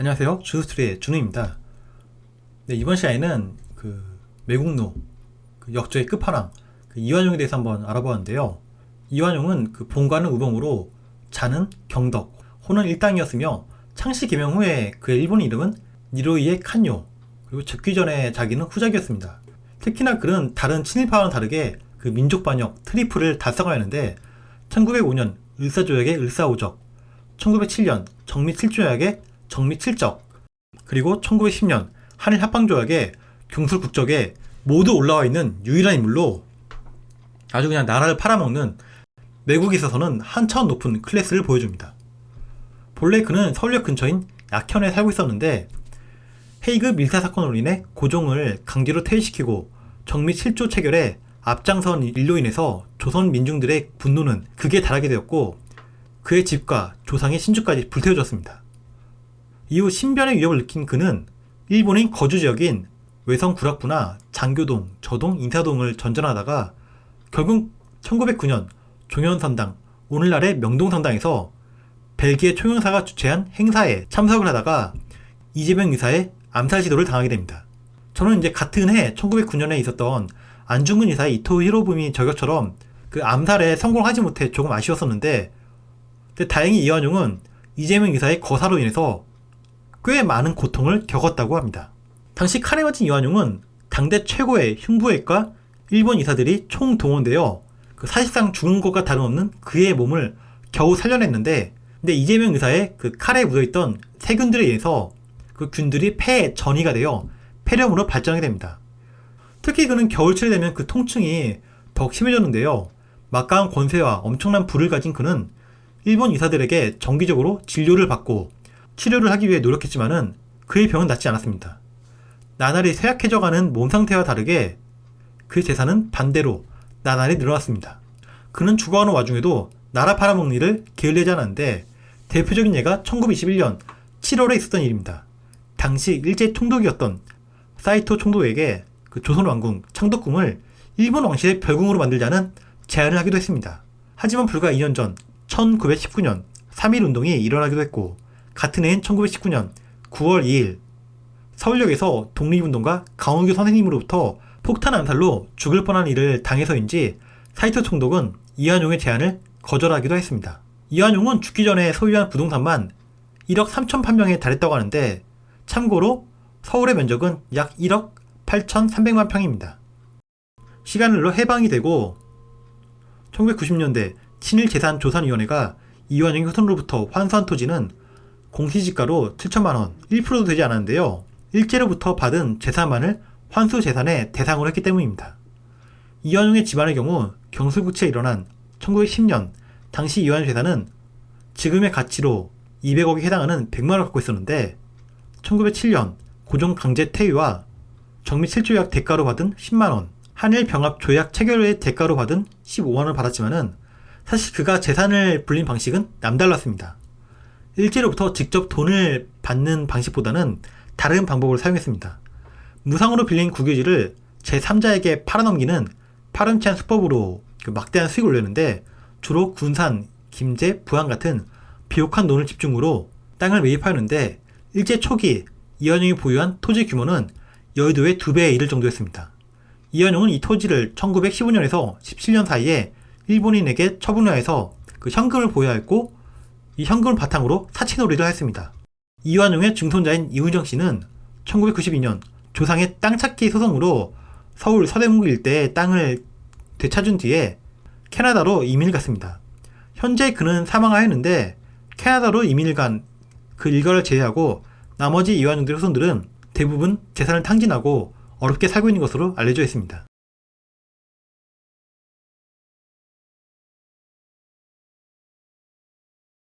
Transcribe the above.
안녕하세요. 주스토리의 준우입니다. 네, 이번 시간에는 매국노, 역적의 끝판왕, 이완용에 대해서 한번 알아보았는데요. 이완용은 본관은 우병우로 자는 경덕, 호는 일당이었으며 창씨 개명 후에 그의 일본 이름은 니로이의 칸요, 그리고 즉위 전에 자기는 후작이었습니다. 특히나 그는 다른 친일파와는 다르게 민족 반역, 트리플을 달성하였는데 1905년 을사조약의 을사오적, 1907년 정미칠조약의 정미칠적, 그리고 1910년 한일합방조약의 경술국적에 모두 올라와 있는 유일한 인물로 아주 그냥 나라를 팔아먹는, 매국에 있어서는 한 차원 높은 클래스를 보여줍니다. 본래 그는 서울역 근처인 약현에 살고 있었는데 헤이그 밀사사건으로 인해 고종을 강제로 퇴위시키고 정미 7조 체결에 앞장선 일로 인해서 조선 민중들의 분노는 극에 달하게 되었고 그의 집과 조상의 신주까지 불태워졌습니다. 이후 신변의 위협을 느낀 그는 일본인 거주지역인 외성 구락부나 장교동, 저동, 인사동을 전전하다가 결국 1909년 종현선당, 오늘날의 명동선당에서 벨기에 총영사가 주최한 행사에 참석을 하다가 이재명 의사의 암살 시도를 당하게 됩니다. 저는 이제 같은 해 1909년에 있었던 안중근 의사의 이토 히로부미 저격처럼 암살에 성공하지 못해 조금 아쉬웠었는데, 근데 다행히 이완용은 이재명 의사의 거사로 인해서 꽤 많은 고통을 겪었다고 합니다. 당시 칼에 맞은 이완용은 당대 최고의 흉부외과 일본 의사들이 총동원되어 사실상 죽은 것과 다름없는 그의 몸을 겨우 살려냈는데, 근데 이재명 의사의 칼에 묻어있던 세균들에 의해서 그 균들이 폐에 전이가 되어 폐렴으로 발전하게 됩니다. 특히 그는 겨울철이 되면 그 통증이 더욱 심해졌는데요. 막강한 권세와 엄청난 부를 가진 그는 일본 의사들에게 정기적으로 진료를 받고 치료를 하기 위해 노력했지만은 그의 병은 낫지 않았습니다. 나날이 쇠약해져가는 몸 상태와 다르게 그의 재산은 반대로 나날이 늘어났습니다. 그는 죽어가는 와중에도 나라 팔아먹는 일을 게을리하지 않았는데 대표적인 예가 1921년 7월에 있었던 일입니다. 당시 일제 총독이었던 사이토 총독에게 조선 왕궁 창덕궁을 일본 왕실의 별궁으로 만들자는 제안을 하기도 했습니다. 하지만 불과 2년 전 1919년 3.1운동이 일어나기도 했고, 같은 해인 1919년 9월 2일 서울역에서 독립운동가 강원규 선생님으로부터 폭탄 암살로 죽을 뻔한 일을 당해서인지 사이토 총독은 이완용의 제안을 거절하기도 했습니다. 이완용은 죽기 전에 소유한 부동산만 1억 3,008명에 달했다고 하는데, 참고로 서울의 면적은 약 1억 8,300만 평입니다. 시간을 흘러 해방이 되고 1990년대 친일재산조사위원회가 이완용의 후손으로부터 환수한 토지는 공시지가로 7천만원, 1%도 되지 않았는데요. 일제로부터 받은 재산만을 환수재산의 대상으로 했기 때문입니다. 이완용의 집안의 경우 경술국채에 일어난 1910년 당시 이완용 재산은 지금의 가치로 200억에 해당하는 100만원을 갖고 있었는데, 1907년 고종 강제 퇴위와 정미 7조약 대가로 받은 10만원, 한일 병합 조약 체결의 대가로 받은 15만원을 받았지만은 사실 그가 재산을 불린 방식은 남달랐습니다. 일제로부터 직접 돈을 받는 방식보다는 다른 방법을 사용했습니다. 무상으로 빌린 국유지를 제3자에게 팔아넘기는 파렴치한 수법으로 막대한 수익을 올렸는데, 주로 군산, 김제, 부안 같은 비옥한 논을 집중으로 땅을 매입하였는데, 일제 초기 이완용이 보유한 토지 규모는 여의도의 2배에 이를 정도였습니다. 이완용은 이 토지를 1915년에서 17년 사이에 일본인에게 처분하여서 현금을 보유하였고, 이 현금을 바탕으로 사채놀이를 하였습니다. 이완용의 증손자인 이우정 씨는 1992년 조상의 땅 찾기 소송으로 서울 서대문구 일대의 땅을 되찾은 뒤에 캐나다로 이민을 갔습니다. 현재 그는 사망하였는데, 캐나다로 이민을 간 그 일가를 제외하고 나머지 이완용들의 후손들은 대부분 재산을 탕진하고 어렵게 살고 있는 것으로 알려져 있습니다.